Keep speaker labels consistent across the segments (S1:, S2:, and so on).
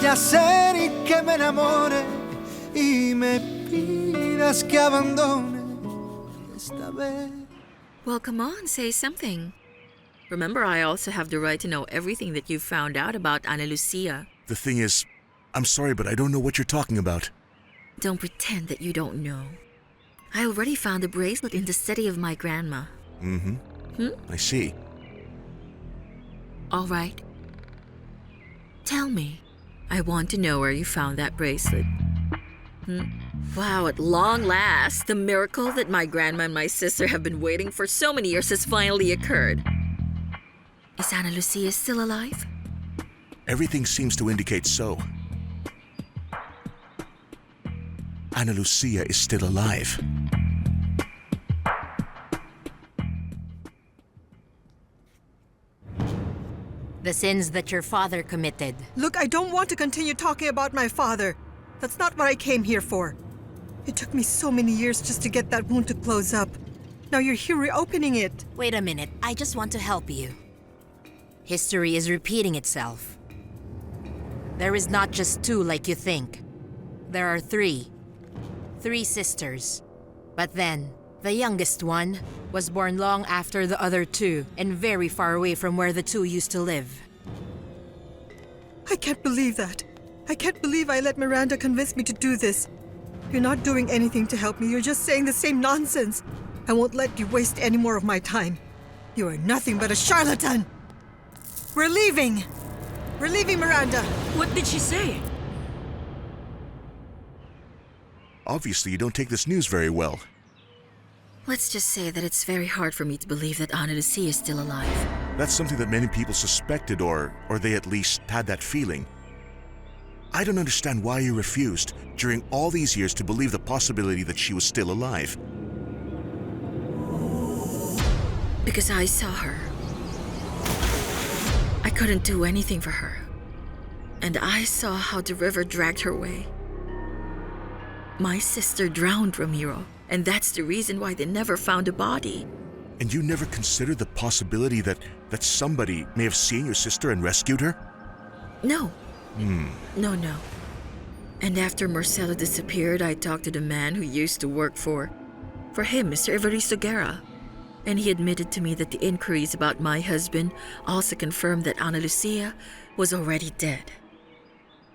S1: vaya a ser y que me enamore y me pidas que abandone esta vez.
S2: Well, come on, say something. Remember, I also have the right to know everything that you've found out about Ana Lucia.
S3: The thing is, I'm sorry, but I don't know what you're talking about.
S2: Don't pretend that you don't know. I already found the bracelet in the study of my grandma. I see. All right. Tell me. I want to know where you found that bracelet. Wow, at long last, the miracle that my grandma and my sister have been waiting for so many years has finally occurred. Is Ana Lucia still alive?
S3: Everything seems to indicate so. Ana Lucia is still alive.
S4: The sins that your father committed.
S5: Look, I don't want to continue talking about my father. That's not what I came here for. It took me so many years just to get that wound to close up. Now you're here reopening it.
S4: Wait a minute, I just want to help you. History is repeating itself. There is not just two like you think. There are three. 3 sisters. But then, the youngest one was born long after the other 2 and very far away from where the 2 used to live.
S5: I can't believe that. I can't believe I let Miranda convince me to do this. You're not doing anything to help me. You're just saying the same nonsense. I won't let you waste any more of my time. You are nothing but a charlatan. We're leaving. We're leaving, Miranda.
S2: What did she say?
S3: Obviously, you don't take this news very well.
S2: Let's just say that it's very hard for me to believe that Ana Lucia is still alive.
S3: That's something that many people suspected, or they at least had that feeling. I don't understand why you refused, during all these years, to believe the possibility that she was still alive.
S2: Because I saw her. I couldn't do anything for her. And I saw how the river dragged her away. My sister drowned, Ramiro, and that's the reason why they never found a body.
S3: And you never considered the possibility that somebody may have seen your sister and rescued her?
S2: No. No. And after Marcelo disappeared, I talked to the man who used to work for him, Mr. Evaristo Guerra. And he admitted to me that the inquiries about my husband also confirmed that Ana Lucia was already dead.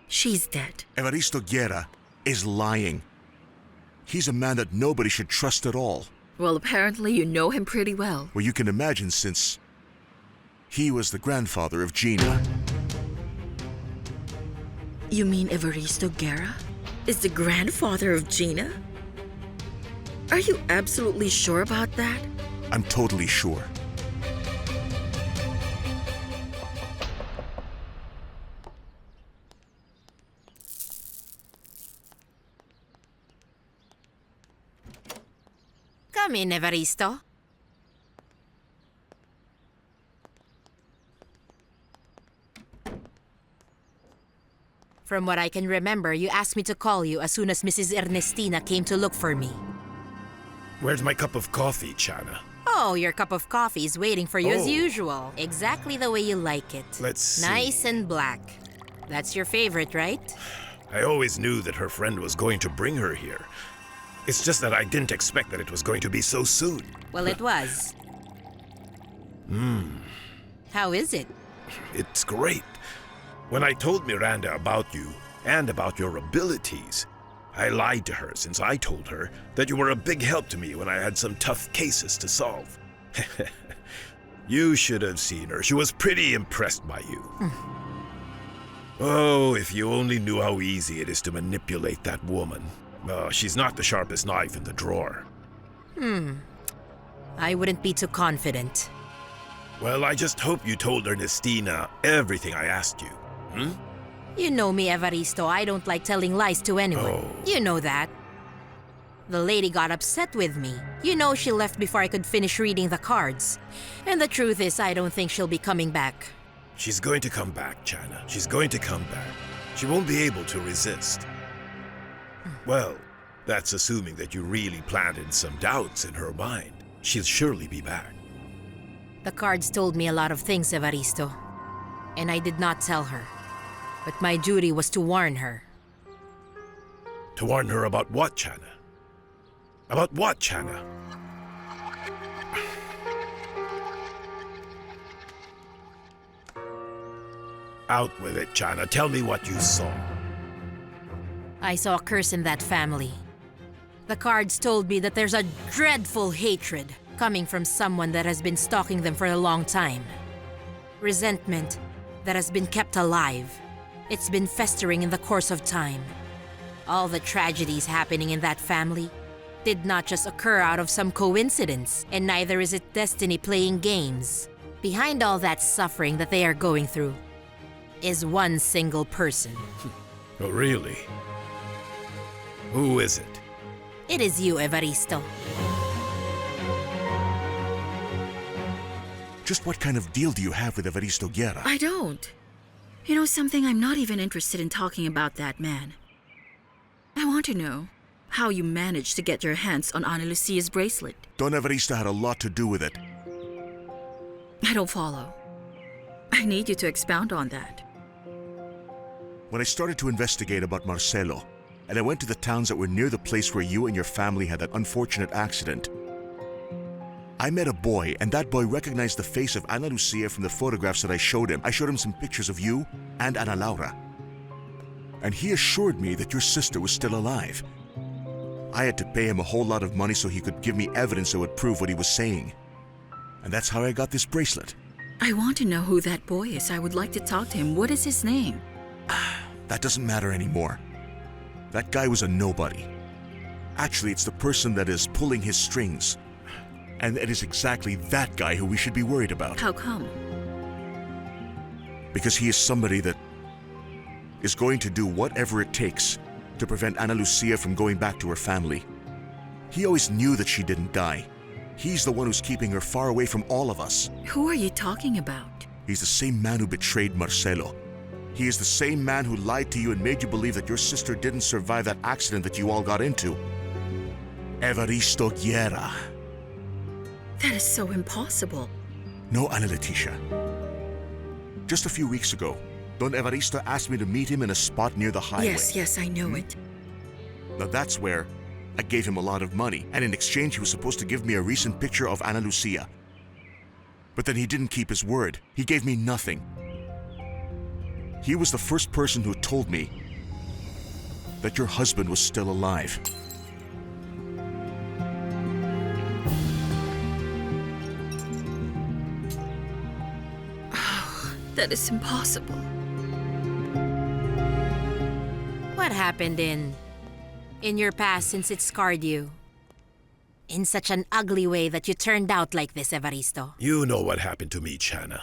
S2: She's dead.
S3: Evaristo Guerra is lying. He's a man that nobody should trust at all.
S2: Well, apparently you know him pretty well.
S3: Well, you can imagine, since he was the grandfather of Gina.
S2: You mean Evaristo Guerra is the grandfather of Gina? Are you absolutely sure about that?
S3: I'm totally sure.
S4: Come in, Evaristo. From what I can remember, you asked me to call you as soon as Mrs. Ernestina came to look for me.
S6: Where's my cup of coffee, Chana?
S4: Oh, your cup of coffee is waiting for you as
S6: Oh.
S4: usual. Exactly the way you like it.
S6: Let's see.
S4: Nice and black. That's your favorite, right?
S6: I always knew that her friend was going to bring her here. It's just that I didn't expect that it was going to be so soon.
S4: Well, it was. How is it?
S6: It's great. When I told Miranda about you and about your abilities, I lied to her since I told her that you were a big help to me when I had some tough cases to solve. You should have seen her. She was pretty impressed by you. Oh, if you only knew how easy it is to manipulate that woman. She's not the sharpest knife in the drawer.
S4: I wouldn't be too confident.
S6: Well, I just hope you told Ernestina everything I asked you.
S4: You know me, Evaristo. I don't like telling lies to anyone.
S6: Oh.
S4: You know that. The lady got upset with me. You know she left before I could finish reading the cards. And the truth is, I don't think she'll be coming back.
S6: She's going to come back, Chana. She's going to come back. She won't be able to resist. Well, that's assuming that you really planted some doubts in her mind. She'll surely be back.
S4: The cards told me a lot of things, Evaristo. And I did not tell her. But my duty was to warn her.
S6: To warn her about what, Chana? About what, Chana? Out with it, Chana. Tell me what you saw.
S4: I saw a curse in that family. The cards told me that there's a dreadful hatred coming from someone that has been stalking them for a long time. Resentment that has been kept alive. It's been festering in the course of time. All the tragedies happening in that family did not just occur out of some coincidence, and neither is it destiny playing games. Behind all that suffering that they are going through is one single person.
S6: Oh, really? Who is it?
S4: It is you, Evaristo.
S3: Just what kind of deal do you have with Evaristo Guerra?
S2: I don't. You know something? I'm not even interested in talking about that man. I want to know how you managed to get your hands on Ana Lucia's bracelet.
S3: Don Evaristo had a lot to do with it.
S2: I don't follow. I need you to expound on that.
S3: When I started to investigate about Marcelo, and I went to the towns that were near the place where you and your family had that unfortunate accident, I met a boy, and that boy recognized the face of Ana Lucia from the photographs that I showed him. I showed him some pictures of you and Ana Laura. And he assured me that your sister was still alive. I had to pay him a whole lot of money so he could give me evidence that would prove what he was saying. And that's how I got this bracelet.
S2: I want to know who that boy is. I would like to talk to him. What is his name?
S3: That doesn't matter anymore. That guy was a nobody. Actually, it's the person that is pulling his strings. And it is exactly that guy who we should be worried about.
S2: How come?
S3: Because he is somebody that is going to do whatever it takes to prevent Ana Lucia from going back to her family. He always knew that she didn't die. He's the one who's keeping her far away from all of us.
S2: Who are you talking about?
S3: He's the same man who betrayed Marcelo. He is the same man who lied to you and made you believe that your sister didn't survive that accident that you all got into. Evaristo Guerra.
S2: That is so impossible.
S3: No, Ana Leticia. Just a few weeks ago, Don Evaristo asked me to meet him in a spot near the highway.
S2: Yes, I know it.
S3: Now that's where I gave him a lot of money, and in exchange he was supposed to give me a recent picture of Ana Lucia. But then he didn't keep his word. He gave me nothing. He was the first person who told me that your husband was still alive.
S2: Oh, that is impossible.
S4: What happened in your past since it scarred you? In such an ugly way that you turned out like this, Evaristo.
S6: You know what happened to me, Chana.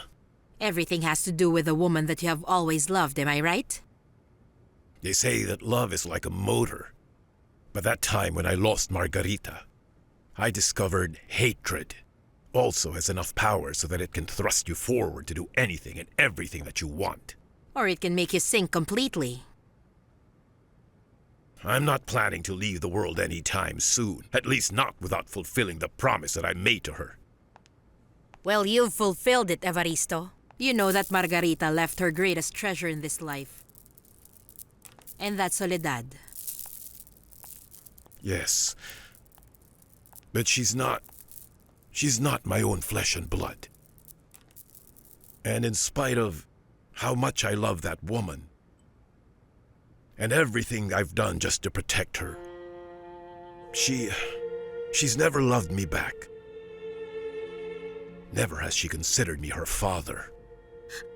S4: Everything has to do with the woman that you have always loved, am I right?
S6: They say that love is like a motor. But that time when I lost Margarita, I discovered hatred also has enough power so that it can thrust you forward to do anything and everything that you want.
S4: Or it can make you sink completely.
S6: I'm not planning to leave the world anytime soon, at least not without fulfilling the promise that I made to her.
S4: Well, you've fulfilled it, Evaristo. You know that Margarita left her greatest treasure in this life. And that's Soledad.
S6: Yes. But she's not my own flesh and blood. And in spite of how much I love that woman, and everything I've done just to protect her, she's never loved me back. Never has she considered me her father.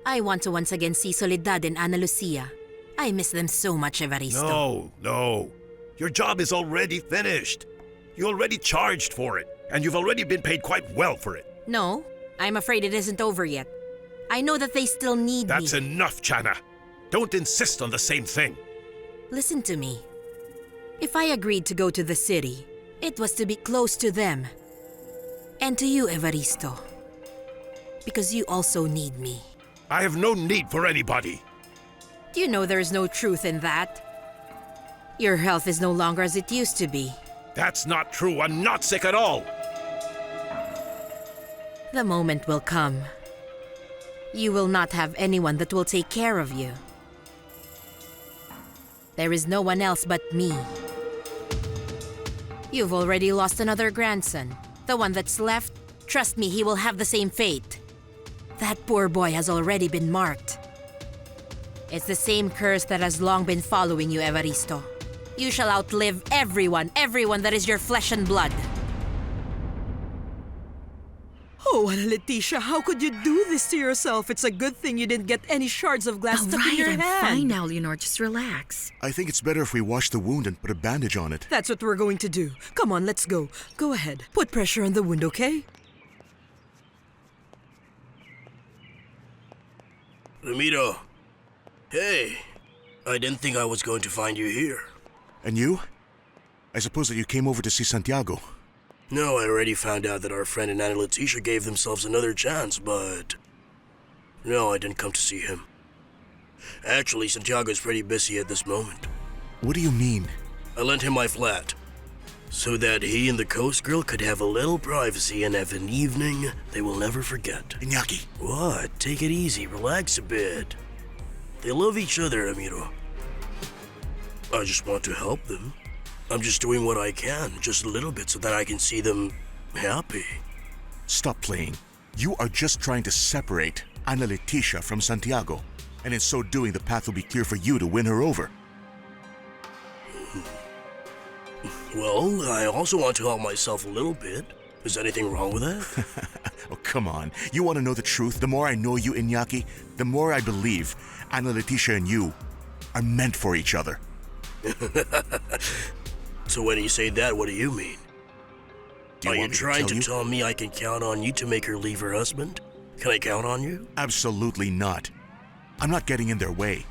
S4: I want to once again see Soledad and Ana Lucia. I miss them so much, Evaristo.
S6: No. Your job is already finished. You already charged for it, and you've already been paid quite well for it.
S4: No, I'm afraid it isn't over yet. I know that they still need me.
S6: That's enough, Chana. Don't insist on the same thing.
S4: Listen to me. If I agreed to go to the city, it was to be close to them. And to you, Evaristo. Because you also need me.
S6: I have no need for anybody.
S4: Do you know there's no truth in that? Your health is no longer as it used to be.
S6: That's not true. I'm not sick at all.
S4: The moment will come. You will not have anyone that will take care of you. There is no one else but me. You've already lost another grandson. The one that's left, trust me, he will have the same fate. That poor boy has already been marked. It's the same curse that has long been following you, Evaristo. You shall outlive everyone that is your flesh and blood.
S7: Oh, Ana Leticia, how could you do this to yourself? It's a good thing you didn't get any shards of glass stuck in your
S2: I'm
S7: hand.
S2: fine now, Leonor. Just relax.
S3: I think it's better if we wash the wound and put a bandage on it.
S7: That's what we're going to do. Come on, let's go. Go ahead. Put pressure on the wound, okay?
S8: Ramiro. Hey. I didn't think I was going to find you here.
S3: And you? I suppose that you came over to see Santiago.
S8: No, I already found out that our friend and Ana Leticia gave themselves another chance, but... No, I didn't come to see him. Actually, Santiago's pretty busy at this moment.
S3: What do you mean?
S8: I lent him my flat, so that he and the Coast Girl could have a little privacy and have an evening they will never forget.
S3: Iñaki!
S8: What? Take it easy, relax a bit. They love each other, Ramiro. I just want to help them. I'm just doing what I can, just a little bit, so that I can see them happy.
S3: Stop playing. You are just trying to separate Ana Leticia from Santiago. And in so doing, the path will be clear for you to win her over.
S8: Well, I also want to help myself a little bit. Is anything wrong with that?
S3: Oh, come on. You want to know the truth? The more I know you, Iñaki, the more I believe Ana Leticia and you are meant for each other.
S8: So when you say that, what do you mean?
S3: Do you
S8: Are you
S3: want me
S8: trying
S3: to
S8: to
S3: tell
S8: tell me I can count on you to make her leave her husband? Can I count on you?
S3: Absolutely not. I'm not getting in their way.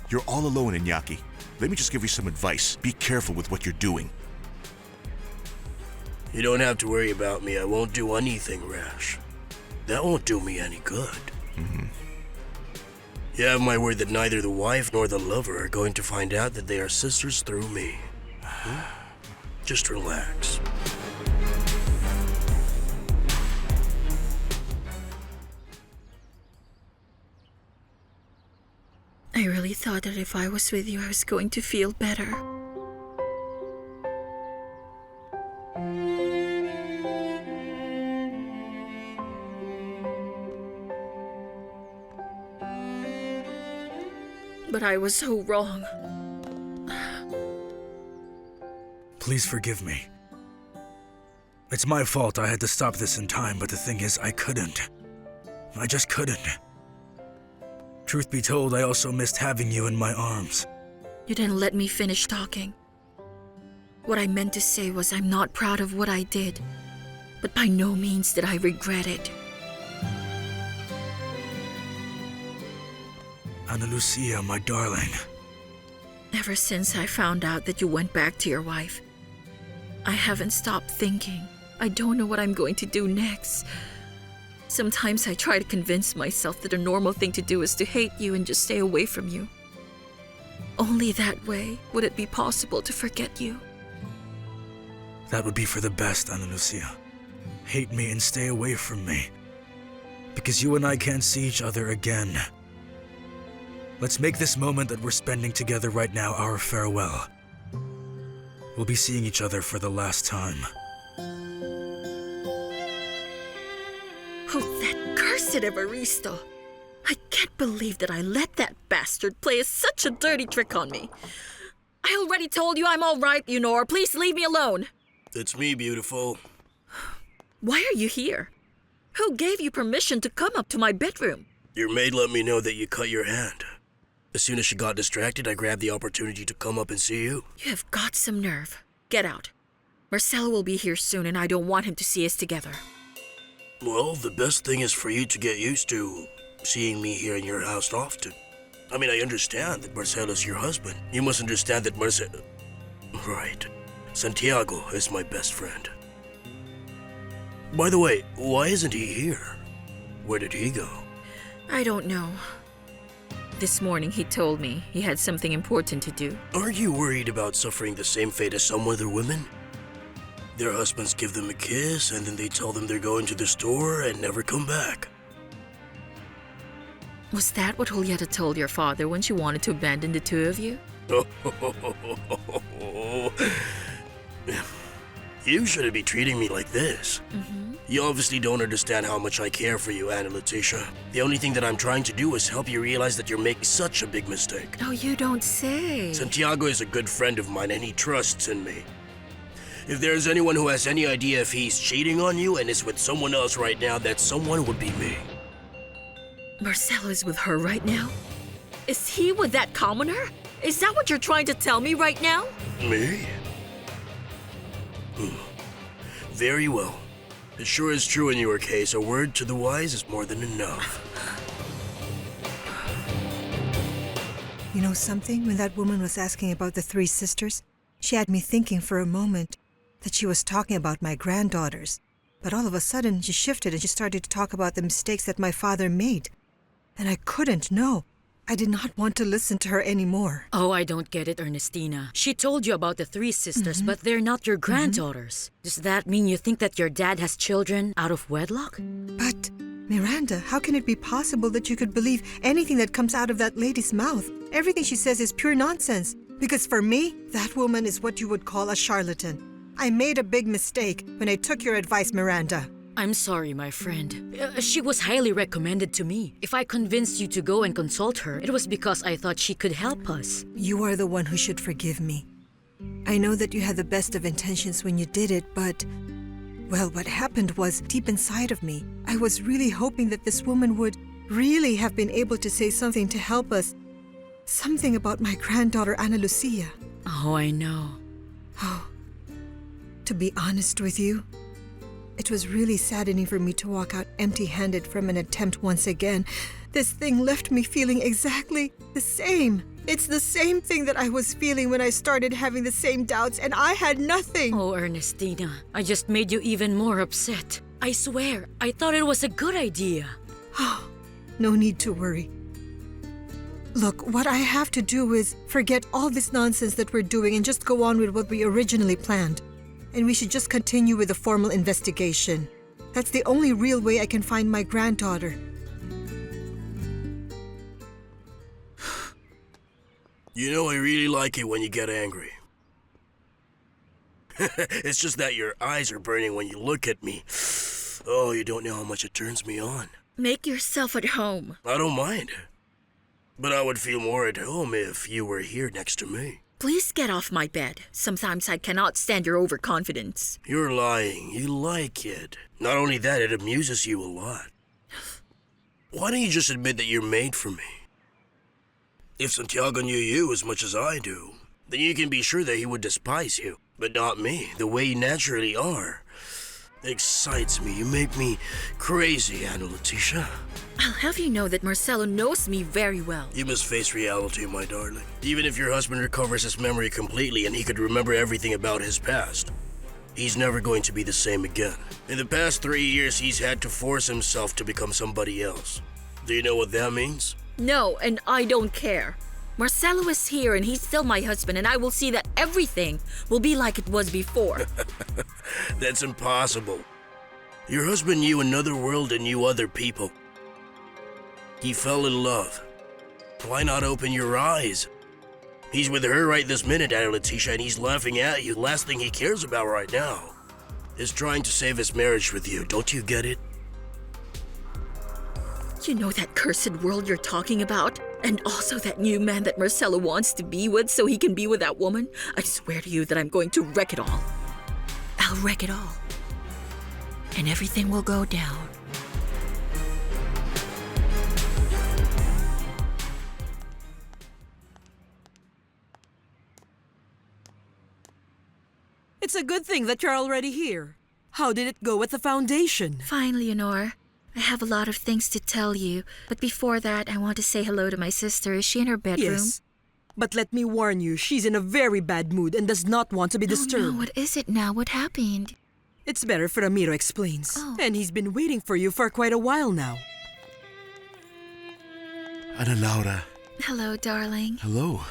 S3: You're all alone, Iñaki. Let me just give you some advice. Be careful with what you're doing.
S8: You don't have to worry about me. I won't do anything rash. That won't do me any good. You have my word that neither the wife nor the lover are going to find out that they are sisters through me. Just relax.
S2: I really thought that if I was with you, I was going to feel better. But I was so wrong.
S9: Please forgive me. It's my fault I had to stop this in time, but the thing is, I couldn't. I just couldn't. Truth be told, I also missed having you in my arms.
S2: You didn't let me finish talking. What I meant to say was I'm not proud of what I did, but by no means did I regret it.
S9: Ana Lucia, my darling.
S2: Ever since I found out that you went back to your wife, I haven't stopped thinking. I don't know what I'm going to do next. Sometimes I try to convince myself that a normal thing to do is to hate you and just stay away from you. Only that way would it be possible to forget you.
S9: That would be for the best, Ana Lucia. Hate me and stay away from me. Because you and I can't see each other again. Let's make this moment that we're spending together right now our farewell. We'll be seeing each other for the last time.
S2: Oh, that cursed Evaristo! I can't believe that I let that bastard play such a dirty trick on me. I already told you I'm all right, Leonor. Please leave me alone.
S8: It's me, beautiful.
S2: Why are you here? Who gave you permission to come up to my bedroom?
S8: Your maid let me know that you cut your hand. As soon as she got distracted, I grabbed the opportunity to come up and see you.
S2: You have got some nerve. Get out. Marcelo will be here soon and I don't want him to see us together.
S8: Well, the best thing is for you to get used to seeing me here in your house often. I mean, I understand that Marcelo's your husband. You must understand that Marcelo... Right. Santiago is my best friend. By the way, why isn't he here? Where did he go?
S2: I don't know. This morning he told me he had something important to do.
S8: Are you worried about suffering the same fate as some other women? Their husbands give them a kiss and then they tell them they're going to the store and never come back.
S2: Was that what Julieta told your father when she wanted to abandon the two of you?
S8: You shouldn't be treating me like this. You obviously don't understand how much I care for you, Anna Leticia. The only thing that I'm trying to do is help you realize that you're making such a big mistake.
S2: Oh, you don't say.
S8: Santiago is a good friend of mine and he trusts in me. If there's anyone who has any idea if he's cheating on you and is with someone else right now, that someone would be me.
S2: Marcelo is with her right now? Is he with that commoner? Is that what you're trying to tell me right now?
S8: Me? Very well. It sure is true in your case. A word to the wise is more than enough.
S5: You know something? When that woman was asking about the three sisters, she had me thinking for a moment that she was talking about my granddaughters. But all of a sudden, she shifted and she started to talk about the mistakes that my father made. And I couldn't know. I did not want to listen to her anymore.
S10: Oh, I don't get it, Ernestina. She told you about the three sisters, but they're not your granddaughters. Does that mean you think that your dad has children out of wedlock?
S5: But, Miranda, how can it be possible that you could believe anything that comes out of that lady's mouth? Everything she says is pure nonsense. Because for me, that woman is what you would call a charlatan. I made a big mistake when I took your advice, Miranda.
S10: I'm sorry, my friend. She was highly recommended to me. If I convinced you to go and consult her, it was because I thought she could help us.
S5: You are the one who should forgive me. I know that you had the best of intentions when you did it, but... well, what happened was, deep inside of me, I was really hoping that this woman would really have been able to say something to help us. Something about my granddaughter, Ana Lucia.
S10: Oh, I know.
S5: Oh, to be honest with you, it was really saddening for me to walk out empty-handed from an attempt once again. This thing left me feeling exactly the same. It's the same thing that I was feeling when I started having the same doubts, and I had nothing.
S10: Oh, Ernestina, I just made you even more upset. I swear, I thought it was a good idea.
S5: Oh, no need to worry. Look, what I have to do is forget all this nonsense that we're doing and just go on with what we originally planned. And we should just continue with the formal investigation. That's the only real way I can find my granddaughter.
S8: You know, I really like it when you get angry. It's just that your eyes are burning when you look at me. Oh, you don't know how much it turns me on.
S2: Make yourself at home.
S8: I don't mind. But I would feel more at home if you were here next to me.
S2: Please get off my bed. Sometimes I cannot stand your overconfidence.
S8: You're lying. You like it. Not only that, it amuses you a lot. Why don't you just admit that you're made for me? If Santiago knew you as much as I do, then you can be sure that he would despise you. But not me, the way you naturally are. It excites me. You make me crazy, Anna Leticia.
S2: I'll have you know that Marcelo knows me very well.
S8: You must face reality, my darling. Even if your husband recovers his memory completely and he could remember everything about his past, he's never going to be the same again. In the past 3 years, he's had to force himself to become somebody else. Do you know what that means?
S2: No, and I don't care. Marcelo is here and he's still my husband, and I will see that everything will be like it was before.
S8: That's impossible. Your husband knew another world and knew other people. He fell in love. Why not open your eyes? He's with her right this minute, Anna Leticia, and he's laughing at you. The last thing he cares about right now is trying to save his marriage with you. Don't you get it?
S2: You know that cursed world you're talking about? And also that new man that Marcelo wants to be with so he can be with that woman? I swear to you that I'm going to wreck it all. I'll wreck it all. And everything will go down.
S7: It's a good thing that you're already here. How did it go with the foundation?
S2: Fine, Leonore. I have a lot of things to tell you. But before that, I want to say hello to my sister. Is she in her bedroom?
S7: Yes. But let me warn you, she's in a very bad mood and does not want to be disturbed.
S2: Oh, no, what is it now? What happened?
S7: It's better if Ramiro explains.
S2: Oh.
S7: And he's been waiting for you for quite a while now.
S3: Ana Laura.
S2: Hello, darling.
S3: Hello.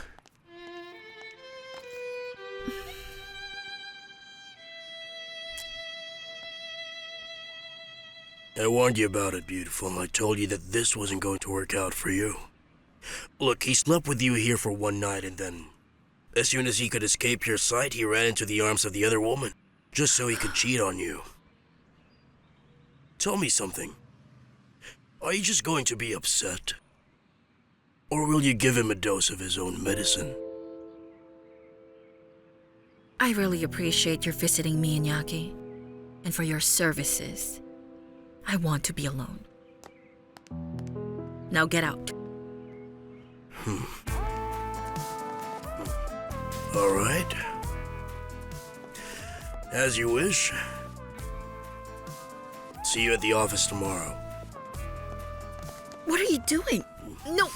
S8: I warned you about it, beautiful. I told you that this wasn't going to work out for you. Look, he slept with you here for one night and then As soon as he could escape your sight, he ran into the arms of the other woman, just so he could cheat on you. Tell me something. Are you just going to be upset? Or will you give him a dose of his own medicine?
S2: I really appreciate your visiting me, Iñaki, and for your services. I want to be alone. Now get out.
S8: All right. As you wish. See you at the office tomorrow.
S2: What are you doing? No,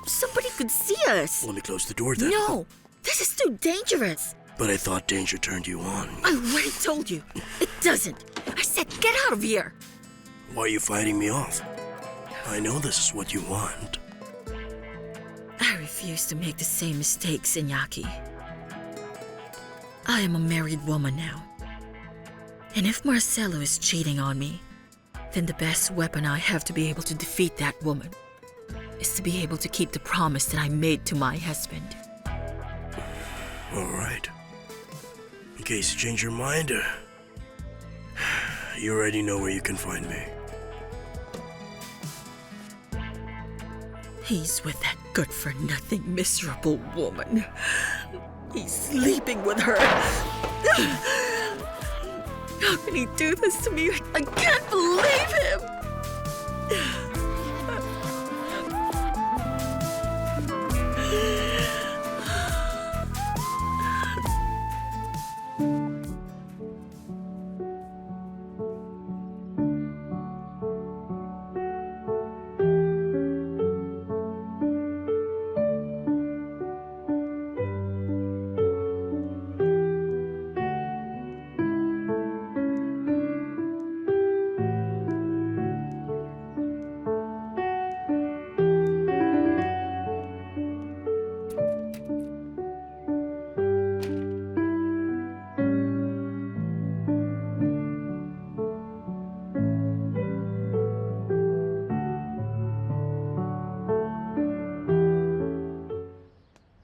S2: somebody could see us.
S8: Let me close the door then.
S2: No, this is too dangerous.
S8: But I thought danger turned you on.
S2: I already told you. It doesn't. I said get out of here.
S8: Why are you fighting me off? I know this is what you want.
S2: I refuse to make the same mistakes, Iñaki. I am a married woman now. And if Marcelo is cheating on me, then the best weapon I have to be able to defeat that woman is to be able to keep the promise that I made to my husband.
S8: All right. In case you change your mind, you already know where you can find me.
S2: He's with that good-for-nothing, miserable woman. He's sleeping with her. How can he do this to me? I can't believe him!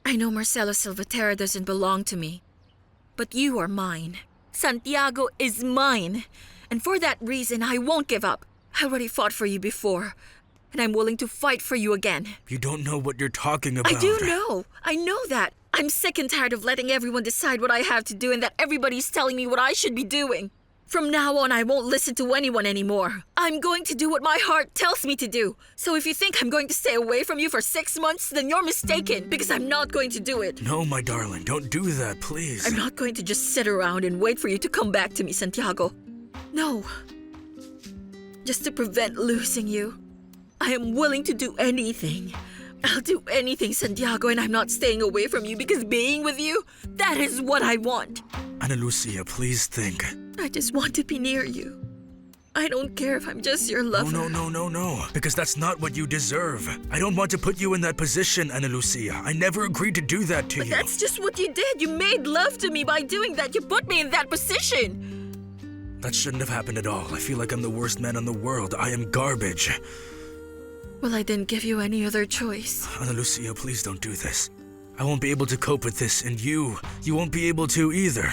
S2: I know Marcelo Silvaterra doesn't belong to me, but you are mine. Santiago is mine. And for that reason, I won't give up. I already fought for you before, and I'm willing to fight for you again.
S9: You don't know what you're talking about.
S2: I do know. I know that. I'm sick and tired of letting everyone decide what I have to do and that everybody's telling me what I should be doing. From now on, I won't listen to anyone anymore. I'm going to do what my heart tells me to do. So if you think I'm going to stay away from you for 6 months, then you're mistaken, because I'm not going to do it.
S9: No, my darling, don't do that, please.
S2: I'm not going to just sit around and wait for you to come back to me, Santiago. No. Just to prevent losing you, I am willing to do anything. I'll do anything, Santiago, and I'm not staying away from you because being with you, that is what I want.
S9: Ana Lucia, please think.
S2: I just want to be near you. I don't care if I'm just your lover.
S9: No, because that's not what you deserve. I don't want to put you in that position, Ana Lucia. I never agreed to do that to you.
S2: But that's just what you did. You made love to me by doing that. You put me in that position.
S9: That shouldn't have happened at all. I feel like I'm the worst man in the world. I am garbage.
S2: Well, I didn't give you any other choice.
S9: Ana Lucia, please don't do this. I won't be able to cope with this, and you won't be able to either.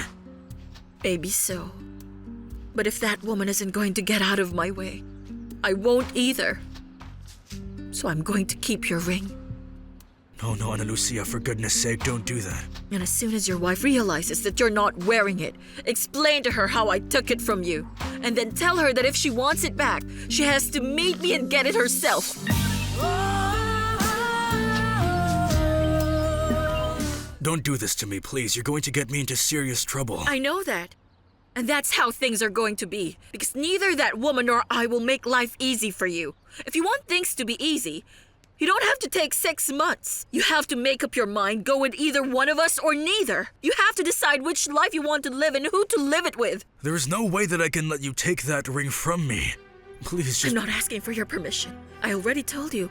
S2: Maybe so. But if that woman isn't going to get out of my way, I won't either. So I'm going to keep your ring.
S9: No, Ana Lucia, for goodness sake, don't do that.
S2: And as soon as your wife realizes that you're not wearing it, explain to her how I took it from you. And then tell her that if she wants it back, she has to meet me and get it herself.
S9: Don't do this to me, please. You're going to get me into serious trouble.
S2: I know that. And that's how things are going to be. Because neither that woman nor I will make life easy for you. If you want things to be easy, you don't have to take 6 months. You have to make up your mind, go with either one of us or neither. You have to decide which life you want to live and who to live it with.
S9: There is no way that I can let you take that ring from me. Please just...
S2: I'm not asking for your permission. I already told you.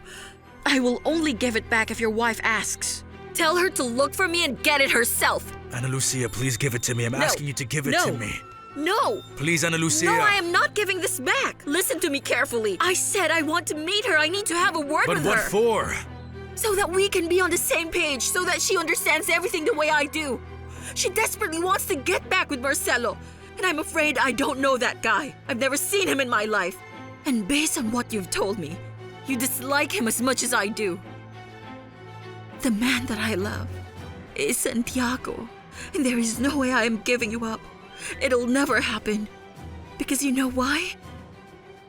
S2: I will only give it back if your wife asks. Tell her to look for me and get it herself.
S9: Ana Lucia, please give it to me. I'm asking you to give it to me.
S2: No!
S9: Please, Ana Lucia!
S2: No, I am not giving this back! Listen to me carefully. I said I want to meet her. I need to have a word with her.
S9: But what for?
S2: So that we can be on the same page, so that she understands everything the way I do. She desperately wants to get back with Marcelo. And I'm afraid I don't know that guy. I've never seen him in my life. And based on what you've told me, you dislike him as much as I do. The man that I love is Santiago. And there is no way I am giving you up. It'll never happen. Because you know why?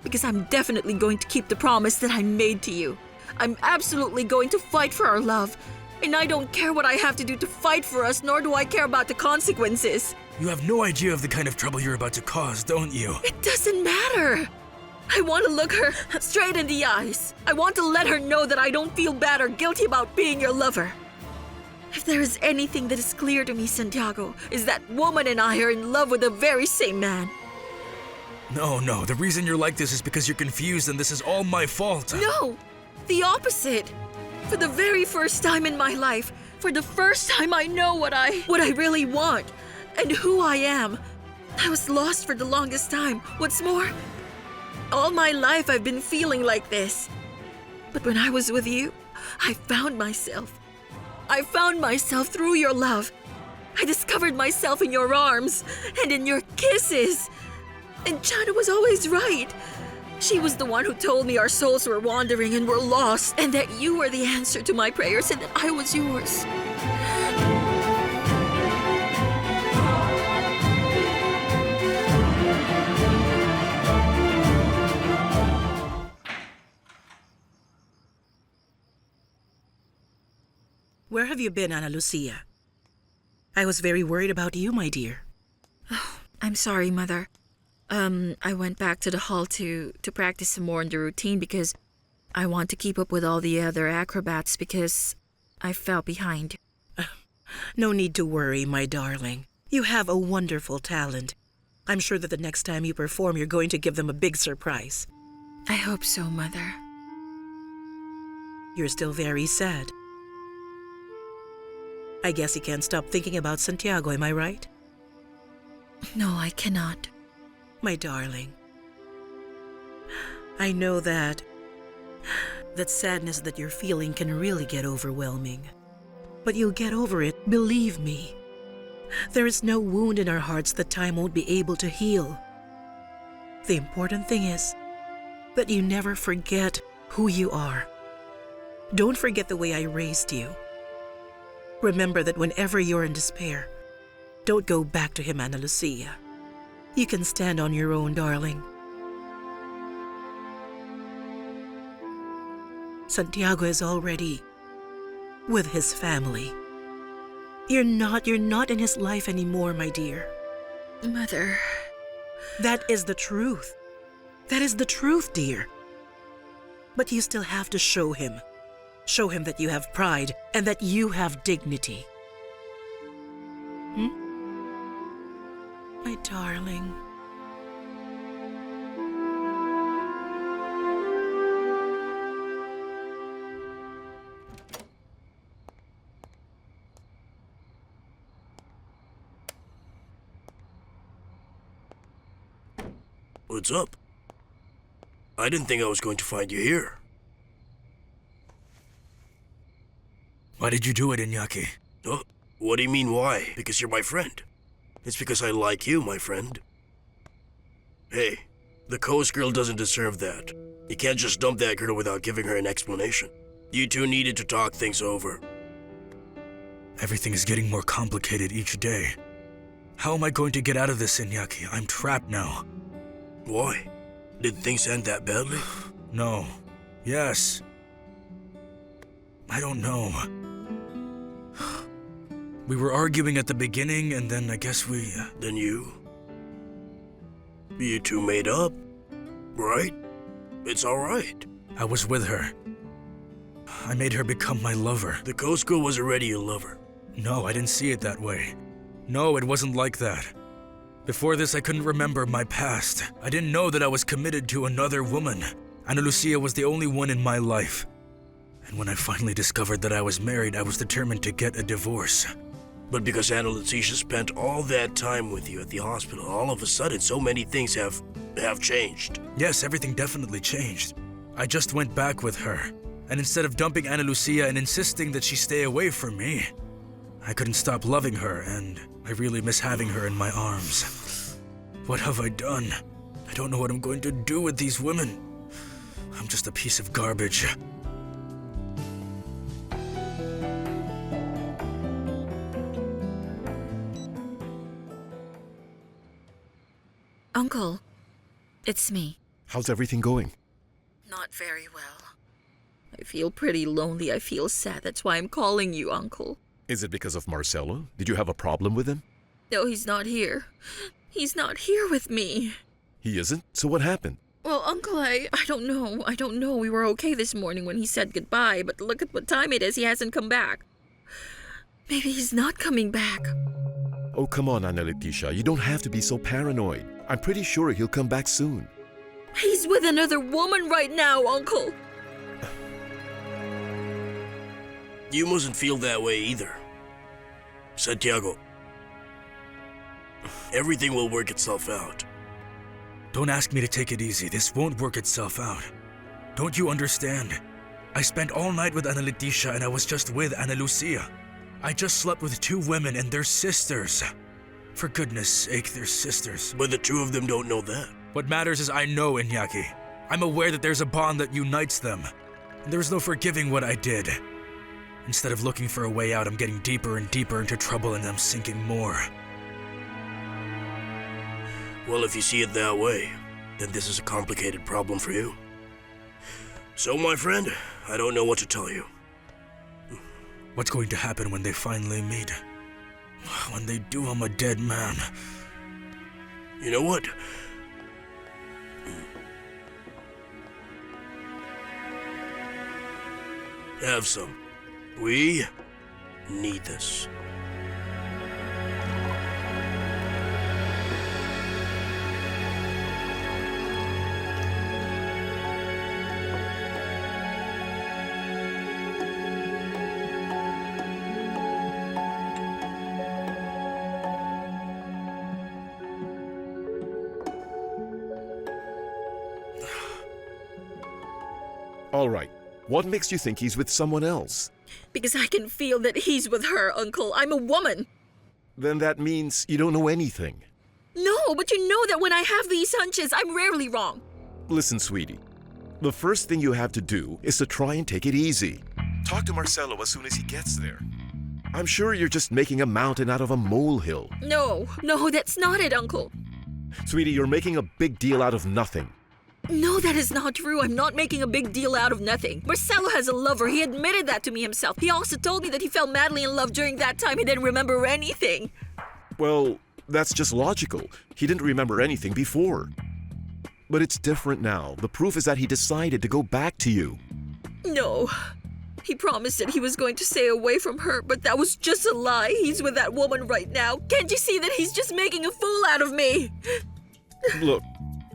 S2: Because I'm definitely going to keep the promise that I made to you. I'm absolutely going to fight for our love. And I don't care what I have to do to fight for us, nor do I care about the consequences.
S9: You have no idea of the kind of trouble you're about to cause, don't you?
S2: It doesn't matter. I want to look her straight in the eyes. I want to let her know that I don't feel bad or guilty about being your lover. If there is anything that is clear to me, Santiago, is that woman and I are in love with the very same man.
S9: No, the reason you're like this is because you're confused and this is all my fault.
S2: No, the opposite. For the very first time in my life, for the first time I know what I really want and who I am. I was lost for the longest time. What's more, all my life I've been feeling like this. But when I was with you, I found myself. I found myself through your love. I discovered myself in your arms and in your kisses. And Chana was always right. She was the one who told me our souls were wandering and were lost, and that you were the answer to my prayers and that I was yours.
S11: Where have you been, Ana Lucia? I was very worried about you, my dear.
S2: Oh, I'm sorry, Mother. I went back to the hall to practice some more in the routine because I want to keep up with all the other acrobats because I fell behind.
S11: No need to worry, my darling. You have a wonderful talent. I'm sure that the next time you perform, you're going to give them a big surprise.
S2: I hope so, Mother.
S11: You're still very sad. I guess you can't stop thinking about Santiago, am I right?
S2: No, I cannot.
S11: My darling, I know that sadness that you're feeling can really get overwhelming. But you'll get over it, believe me. There is no wound in our hearts that time won't be able to heal. The important thing is that you never forget who you are. Don't forget the way I raised you. Remember that whenever you're in despair, don't go back to him, Ana Lucia. You can stand on your own, darling. Santiago is already with his family. You're not in his life anymore, my dear.
S2: Mother.
S11: That is the truth. That is the truth, dear. But you still have to show him. Show him that you have pride and that you have dignity. My darling.
S8: What's up? I didn't think I was going to find you here.
S9: Why did you do it, Iñaki?
S8: Oh, what do you mean why? Because you're my friend. It's because I like you, my friend. Hey, the coast girl doesn't deserve that. You can't just dump that girl without giving her an explanation. You two needed to talk things over.
S9: Everything is getting more complicated each day. How am I going to get out of this, Iñaki? I'm trapped now.
S8: Why? Did things end that badly?
S9: No. Yes. I don't know. We were arguing at the beginning, and then I guess we...
S8: Then you two made up, right? It's all right.
S9: I was with her. I made her become my lover.
S8: The coast girl was already your lover.
S9: No, I didn't see it that way. No, it wasn't like that. Before this, I couldn't remember my past. I didn't know that I was committed to another woman. Ana Lucia was the only one in my life. And when I finally discovered that I was married, I was determined to get a divorce.
S8: But because Ana Leticia spent all that time with you at the hospital, all of a sudden so many things have changed.
S9: Yes, everything definitely changed. I just went back with her. And instead of dumping Ana Lucia and insisting that she stay away from me, I couldn't stop loving her, and I really miss having her in my arms. What have I done? I don't know what I'm going to do with these women. I'm just a piece of garbage.
S2: Uncle, it's me.
S3: How's everything going?
S2: Not very well. I feel pretty lonely. I feel sad. That's why I'm calling you, Uncle.
S3: Is it because of Marcelo? Did you have a problem with him?
S2: No, he's not here. He's not here with me.
S3: He isn't? So what happened?
S2: Well, Uncle, I don't know. I don't know. We were okay this morning when he said goodbye, but look at what time it is. He hasn't come back. Maybe he's not coming back.
S3: Oh, come on, Ana Leticia. You don't have to be so paranoid. I'm pretty sure he'll come back soon.
S2: He's with another woman right now, Uncle.
S8: You mustn't feel that way either. Santiago. Everything will work itself out.
S9: Don't ask me to take it easy. This won't work itself out. Don't you understand? I spent all night with Ana Leticia and I was just with Ana Lucia. I just slept with 2 women and they're sisters. For goodness sake, they're sisters.
S8: But the 2 of them don't know that.
S9: What matters is I know Iñaki. I'm aware that there's a bond that unites them. And there's no forgiving what I did. Instead of looking for a way out, I'm getting deeper and deeper into trouble and I'm sinking more.
S8: Well, if you see it that way, then this is a complicated problem for you. So, my friend, I don't know what to tell you.
S9: What's going to happen when they finally meet? When they do, I'm a dead man.
S8: You know what? Have some. We need this.
S3: All right. What makes you think he's with someone else?
S2: Because I can feel that he's with her, Uncle. I'm a woman.
S3: Then that means you don't know anything.
S2: No, but you know that when I have these hunches, I'm rarely wrong.
S3: Listen, sweetie. The first thing you have to do is to try and take it easy. Talk to Marcelo as soon as he gets there. I'm sure you're just making a mountain out of a molehill.
S2: No, that's not it, Uncle.
S3: Sweetie, you're making a big deal out of nothing.
S2: No, that is not true. I'm not making a big deal out of nothing. Marcelo has a lover. He admitted that to me himself. He also told me that he fell madly in love during that time. He didn't remember anything.
S3: Well, that's just logical. He didn't remember anything before. But it's different now. The proof is that he decided to go back to you.
S2: No. He promised that he was going to stay away from her, but that was just a lie. He's with that woman right now. Can't you see that he's just making a fool out of me?
S3: Look,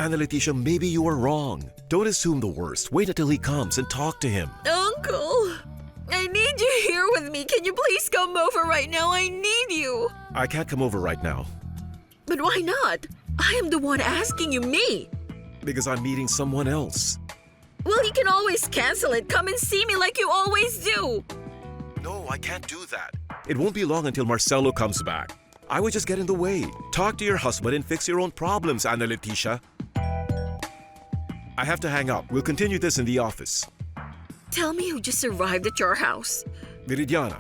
S3: Ana Leticia, maybe you are wrong. Don't assume the worst. Wait until he comes and talk to him.
S2: Uncle, I need you here with me. Can you please come over right now? I need you.
S3: I can't come over right now.
S2: But why not? I am the one asking you, me.
S3: Because I'm meeting someone else.
S2: Well, you can always cancel it. Come and see me like you always do.
S3: No, I can't do that. It won't be long until Marcelo comes back. I would just get in the way. Talk to your husband and fix your own problems, Ana Leticia. I have to hang up. We'll continue this in the office.
S2: Tell me who just arrived at your house.
S3: Viridiana.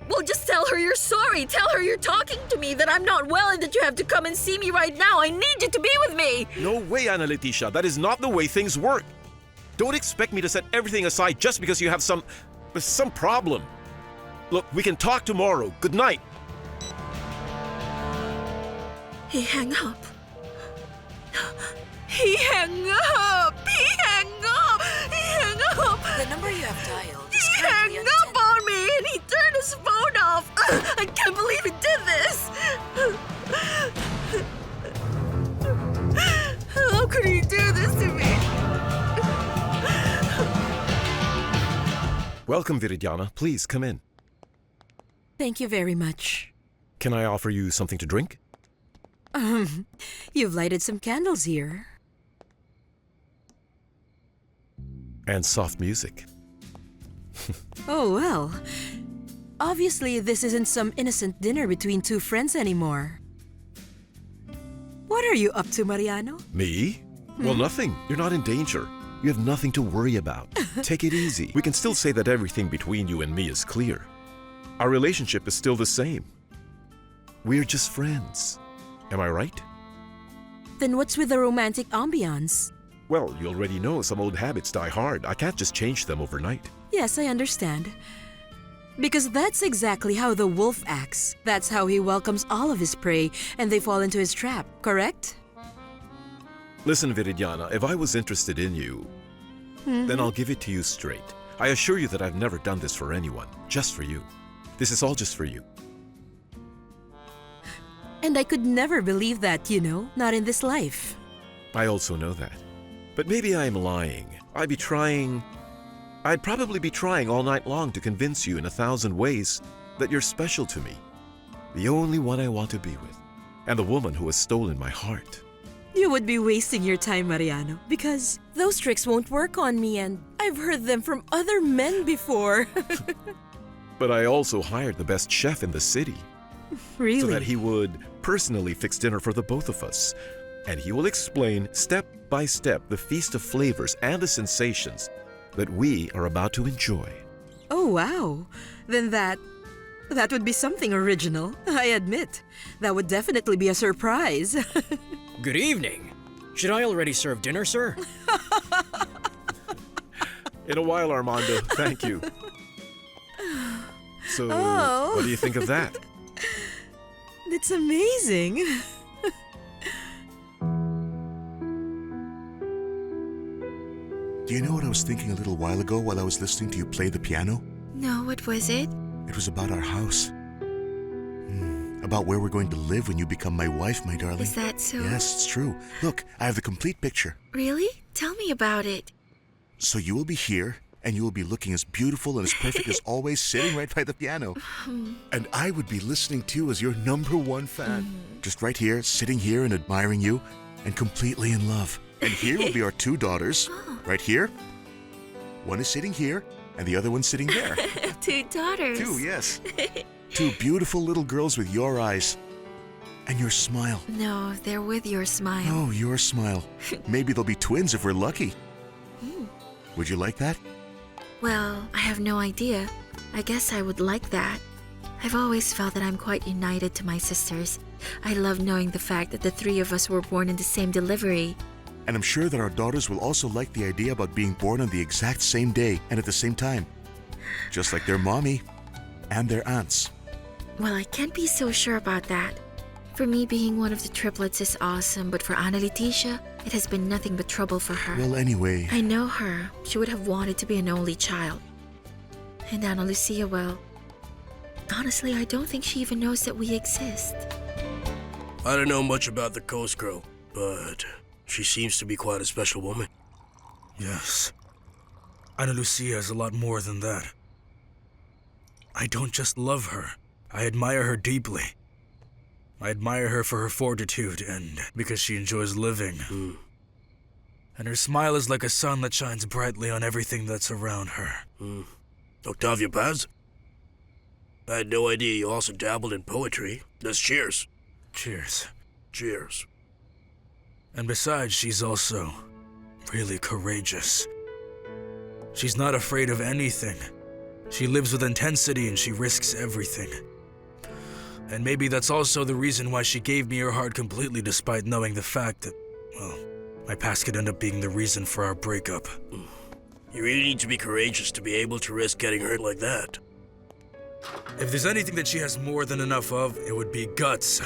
S2: Well, just tell her you're sorry. Tell her you're talking to me, that I'm not well and that you have to come and see me right now. I need you to be with me.
S3: No way, Ana Leticia. That is not the way things work. Don't expect me to set everything aside just because you have some problem. Look, we can talk tomorrow. Good night.
S2: He hung up. He hung up! He hung up! He hung up!
S4: The number you have dialed is
S2: He
S4: currently
S2: hung up on me and he turned his phone off! I can't believe he did this! How could he do this to me?
S3: Welcome, Viridiana. Please, come in.
S12: Thank you very much.
S3: Can I offer you something to drink?
S12: You've lighted some candles here.
S6: And soft music.
S12: Oh, well. Obviously, this isn't some innocent dinner between two friends anymore. What are you up to, Mariano?
S6: Me? Well, nothing. You're not in danger. You have nothing to worry about. Take it easy. We can still say that everything between you and me is clear. Our relationship is still the same. We're just friends. Am I right?
S12: Then what's with the romantic ambiance?
S6: Well, you already know some old habits die hard. I can't just change them overnight.
S12: Yes, I understand. Because that's exactly how the wolf acts. That's how he welcomes all of his prey, and they fall into his trap, correct?
S6: Listen, Viridiana, if I was interested in you, then I'll give it to you straight. I assure you that I've never done this for anyone, just for you. This is all just for you.
S12: And I could never believe that, you know, not in this life.
S6: I also know that. But maybe I'm lying. I'd probably be trying all night long to convince you in 1,000 ways that you're special to me. The only one I want to be with. And the woman who has stolen my heart.
S12: You would be wasting your time, Mariano, because those tricks won't work on me, and I've heard them from other men before.
S6: But I also hired the best chef in the city.
S12: Really?
S6: So that he would personally fix dinner for the both of us. And he will explain step by step the feast of flavors and the sensations that we are about to enjoy.
S12: Oh, wow. Then that would be something original, I admit. That would definitely be a surprise.
S13: Good evening. Should I already serve dinner, sir?
S6: In a while, Armando. Thank you. So, what do you think of that?
S12: That's amazing.
S3: Do you know what I was thinking a little while ago while I was listening to you play the piano?
S2: No, what was it?
S3: It was about our house. About where we're going to live when you become my wife, my darling.
S2: Is that so?
S3: Yes, it's true. Look, I have the complete picture.
S2: Really? Tell me about it.
S3: So you will be here, and you will be looking as beautiful and as perfect as always, sitting right by the piano. And I would be listening to you as your #1 fan. Just right here, sitting here and admiring you, and completely in love. And here will be our 2 daughters, right here. One is sitting here, and the other one's sitting there.
S2: 2 daughters.
S3: 2, yes. 2 beautiful little girls with your eyes. And your smile.
S2: No, they're with your smile.
S3: Oh, your smile. Maybe they'll be twins if we're lucky. Would you like that?
S2: Well, I have no idea. I guess I would like that. I've always felt that I'm quite united to my sisters. I love knowing the fact that the 3 of us were born in the same delivery.
S3: And I'm sure that our daughters will also like the idea about being born on the exact same day and at the same time. Just like their mommy and their aunts.
S2: Well, I can't be so sure about that. For me, being one of the triplets is awesome, but for Ana Leticia, it has been nothing but trouble for her.
S3: Well, anyway...
S2: I know her. She would have wanted to be an only child. And Ana Lucia, well... Honestly, I don't think she even knows that we exist.
S8: I don't know much about the Coast Girl, but she seems to be quite a special woman.
S9: Yes. Ana Lucia is a lot more than that. I don't just love her. I admire her deeply. I admire her for her fortitude and because she enjoys living. And her smile is like a sun that shines brightly on everything that's around her.
S8: Octavio Paz? I had no idea you also dabbled in poetry. Let's cheers.
S9: Cheers.
S8: Cheers.
S9: And besides, she's also really courageous. She's not afraid of anything. She lives with intensity and she risks everything. And maybe that's also the reason why she gave me her heart completely despite knowing the fact that, well, my past could end up being the reason for our breakup.
S8: You really need to be courageous to be able to risk getting hurt like that.
S9: If there's anything that she has more than enough of, it would be guts.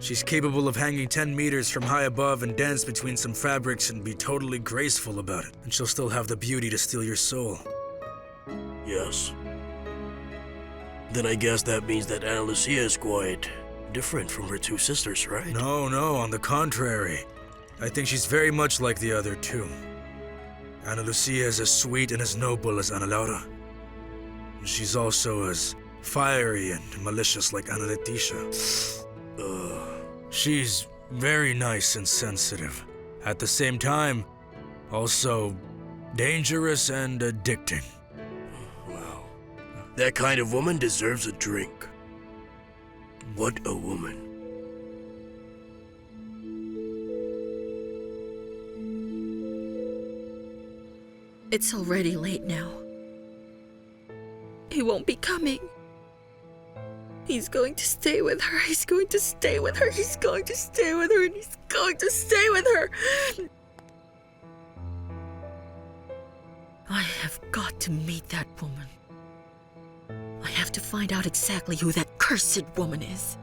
S9: She's capable of hanging 10 meters from high above and dance between some fabrics and be totally graceful about it. And she'll still have the beauty to steal your soul.
S8: Yes. Then I guess that means that Ana Lucia is quite different from her 2 sisters, right?
S9: No, on the contrary. I think she's very much like the other 2. Ana Lucia is as sweet and as noble as Ana Laura. She's also as fiery and malicious like Ana Leticia. She's very nice and sensitive. At the same time, also Dangerous and addicting.
S8: Well, that kind of woman deserves a drink. What a woman.
S2: It's already late now. He won't be coming. He's going to stay with her. He's going to stay with her. He's going to stay with her. And he's going to stay with her. I have got to meet that woman. I have to find out exactly who that cursed woman is.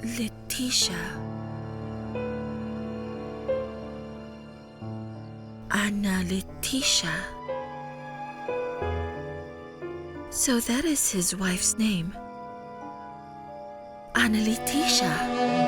S2: Leticia. Anna Leticia. So that is his wife's name. Anna Leticia.